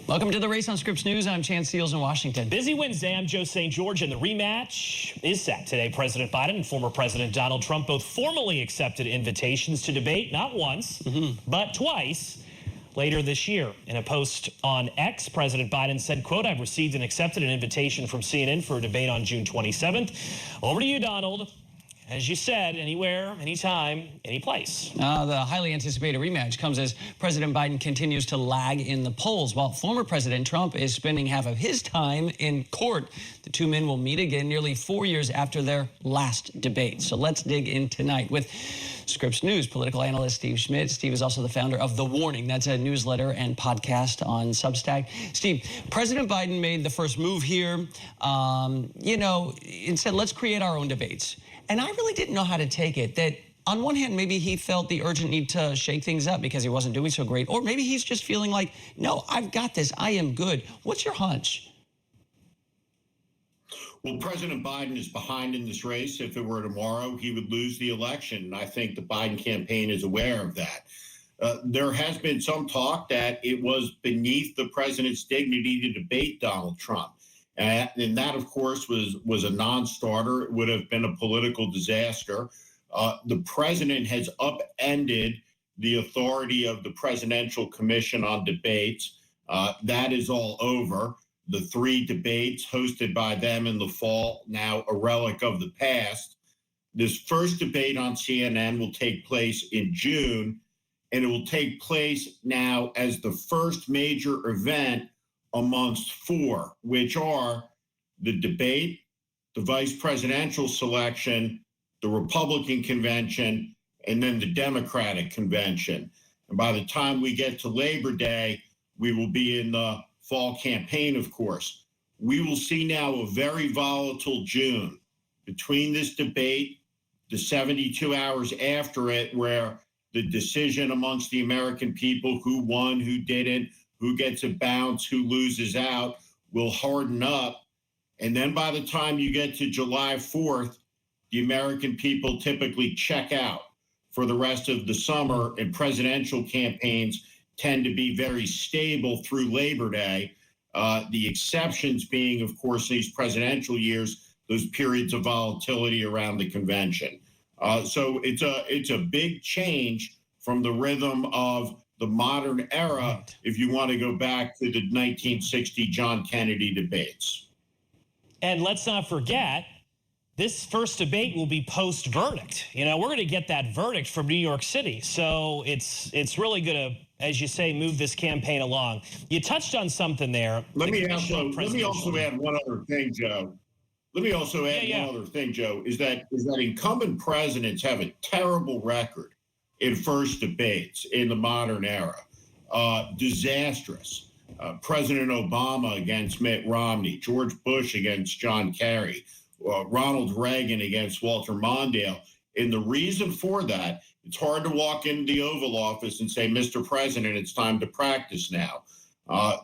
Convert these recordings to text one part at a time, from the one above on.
Welcome to the Race on Scripps News. I'm Chance Seals in Washington. Busy Wednesday. I'm Joe St. George, and the rematch is set today. President Biden and former President Donald Trump both formally accepted invitations to debate, not once, but twice, later this year. In a post on X, President Biden said, quote, "I've received and accepted an invitation from CNN for a debate on June 27th. Over to you, Donald. As you said, anywhere, anytime, any place." The highly anticipated rematch comes as President Biden continues to lag in the polls, while former President Trump is spending half of his time in court. The two men will meet again nearly 4 years after their last debate. So let's dig in tonight with Scripps News political analyst Steve Schmidt. Steve is also the founder of The Warning. That's a newsletter and podcast on Substack. Steve, President Biden made the first move here, and said, let's create our own debates. And I really didn't know how to take it. That on one hand, maybe he felt the urgent need to shake things up because he wasn't doing so great. Or maybe he's just feeling like, no, I've got this. I am good. What's your hunch? Well, President Biden is behind in this race. If it were tomorrow, he would lose the election. And I think the Biden campaign is aware of that. There has been some talk that it was beneath the president's dignity to debate Donald Trump. And that, of course, was a non-starter. It would have been a political disaster. The president has upended the authority of the Presidential Commission on Debates. That is all over. The 3 debates hosted by them in the fall, now a relic of the past. This first debate on CNN will take place in June, and it will take place now as the first major event amongst 4, which are the debate, the vice presidential selection, the Republican convention, and then the Democratic convention. And by the time we get to Labor Day, we will be in the fall campaign, of course. We will see now a very volatile June between this debate, the 72 hours after it, where the decision amongst the American people, who won, who didn't, who gets a bounce, who loses out, will harden up. And then by the time you get to July 4th, the American people typically check out for the rest of the summer, and presidential campaigns tend to be very stable through Labor Day. The exceptions being, of course, these presidential years, those periods of volatility around the convention. So it's a big change from the rhythm of the modern era, if you want to go back to the 1960 John Kennedy debates. And let's not forget, this first debate will be post-verdict. We're going to get that verdict from New York City. So it's really going to, as you say, move this campaign along. You touched on something there. Let me also add one other thing, Joe. One other thing, Joe, is that incumbent presidents have a terrible record in first debates in the modern era. Disastrous. President Obama against Mitt Romney, George Bush against John Kerry, Ronald Reagan against Walter Mondale. And the reason for that, it's hard to walk into the Oval Office and say, Mr. President, it's time to practice now.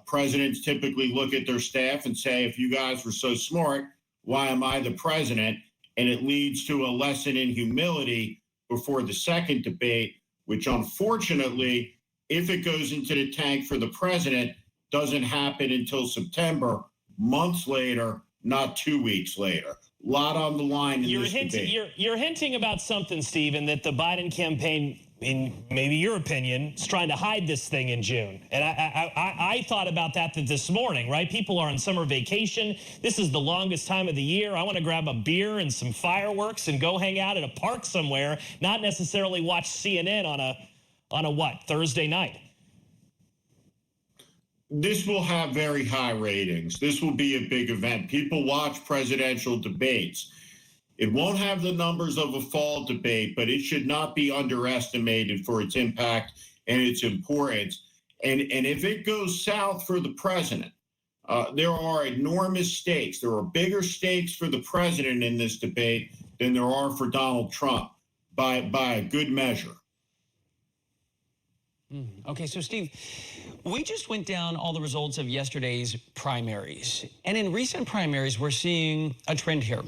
Presidents typically look at their staff and say, if you guys were so smart, why am I the president? And it leads to a lesson in humility before the second debate, which unfortunately, if it goes into the tank for the president, doesn't happen until September, months later, not 2 weeks later. A lot on the line in this debate. You're hinting about something, Stephen, that the Biden campaign, in maybe your opinion, is trying to hide this thing in June. And I thought about that this morning, right? People are on summer vacation. This is the longest time of the year. I want to grab a beer and some fireworks and go hang out at a park somewhere, not necessarily watch CNN on a Thursday night. This will have very high ratings. This will be a big event. People watch presidential debates. It won't have the numbers of a fall debate, but it should not be underestimated for its impact and its importance. And if it goes south for the president, there are enormous stakes. There are bigger stakes for the president in this debate than there are for Donald Trump by a good measure. Okay, so Steve, we just went down all the results of yesterday's primaries. And in recent primaries, we're seeing a trend here.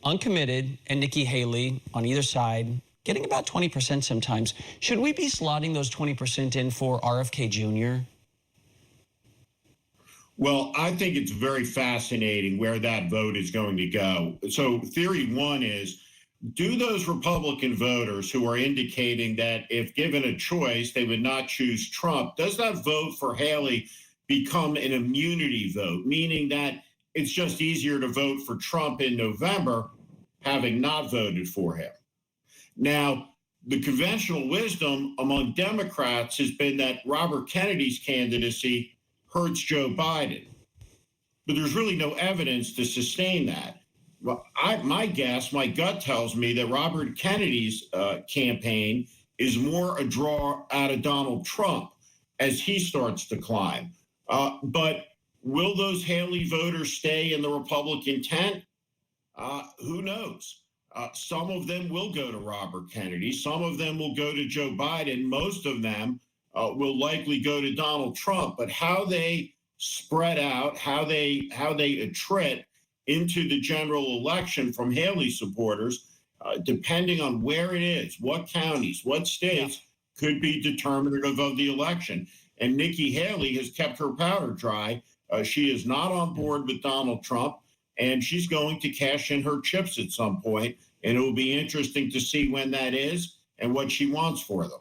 Uncommitted and Nikki Haley on either side getting about 20% sometimes. Should we be slotting those 20% in for RFK Jr.? Well, I think it's very fascinating where that vote is going to go. So, theory one is, do those Republican voters who are indicating that if given a choice, they would not choose Trump, does that vote for Haley become an immunity vote, meaning that it's just easier to vote for Trump in November, having not voted for him? Now, the conventional wisdom among Democrats has been that Robert Kennedy's candidacy hurts Joe Biden. But there's really no evidence to sustain that. Well, my gut tells me that Robert Kennedy's campaign is more a draw out of Donald Trump as he starts to climb. But will those Haley voters stay in the Republican tent? Who knows? Some of them will go to Robert Kennedy. Some of them will go to Joe Biden. Most of them will likely go to Donald Trump. But how they spread out, how they attrit into the general election from Haley supporters, depending on where it is, what counties, what states, could be determinative of the election. And Nikki Haley has kept her powder dry. She is not on board with Donald Trump, and she's going to cash in her chips at some point. And it will be interesting to see when that is and what she wants for them.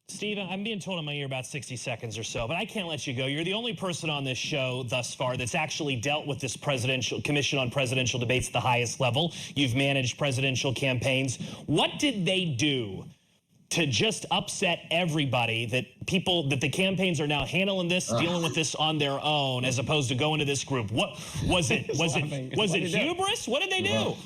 Steve, I'm being told in my ear about 60 seconds or so, but I can't let you go. You're the only person on this show thus far that's actually dealt with this presidential commission on presidential debates at the highest level. You've managed presidential campaigns. What did they do to just upset everybody, that the campaigns are now handling this, dealing with this on their own, as opposed to going to this group? What was it? Was it hubris? What did they do?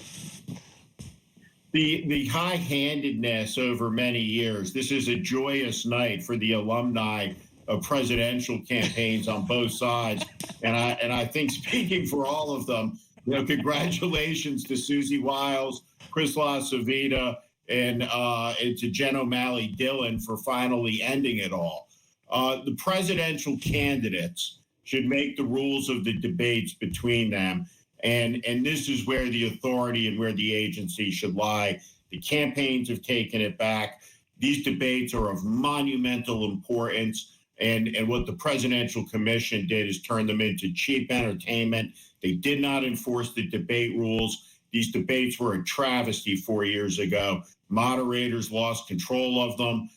The high-handedness over many years. This is a joyous night for the alumni of presidential campaigns on both sides, and I think, speaking for all of them, congratulations to Susie Wiles, Chris LaCivita, and to Jen O'Malley Dillon for finally ending it all. The presidential candidates should make the rules of the debates between them. And this is where the authority and where the agency should lie. The campaigns have taken it back. These debates are of monumental importance. And what the Presidential Commission did is turn them into cheap entertainment. They did not enforce the debate rules. These debates were a travesty 4 years ago. Moderators lost control of them.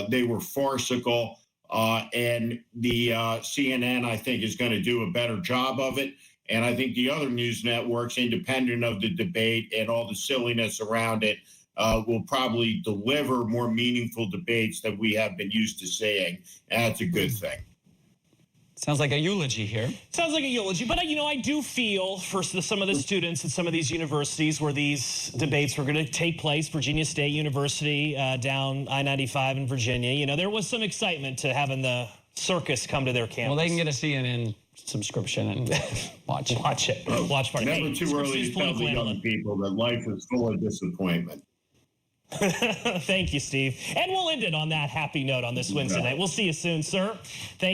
They were farcical. And the CNN, I think, is going to do a better job of it. And I think the other news networks, independent of the debate and all the silliness around it, will probably deliver more meaningful debates than we have been used to seeing. And that's a good thing. Sounds like a eulogy here. Sounds like a eulogy. But, I do feel for some of the students at some of these universities where these debates were going to take place, Virginia State University down I-95 in Virginia, there was some excitement to having the circus come to their campus. Well, they can get a CNN subscription and watch it. Watch party. Never too early to tell the young people that life is full of disappointment. Thank you, Steve. And we'll end it on that happy note on this Wednesday night. We'll see you soon, sir. Thank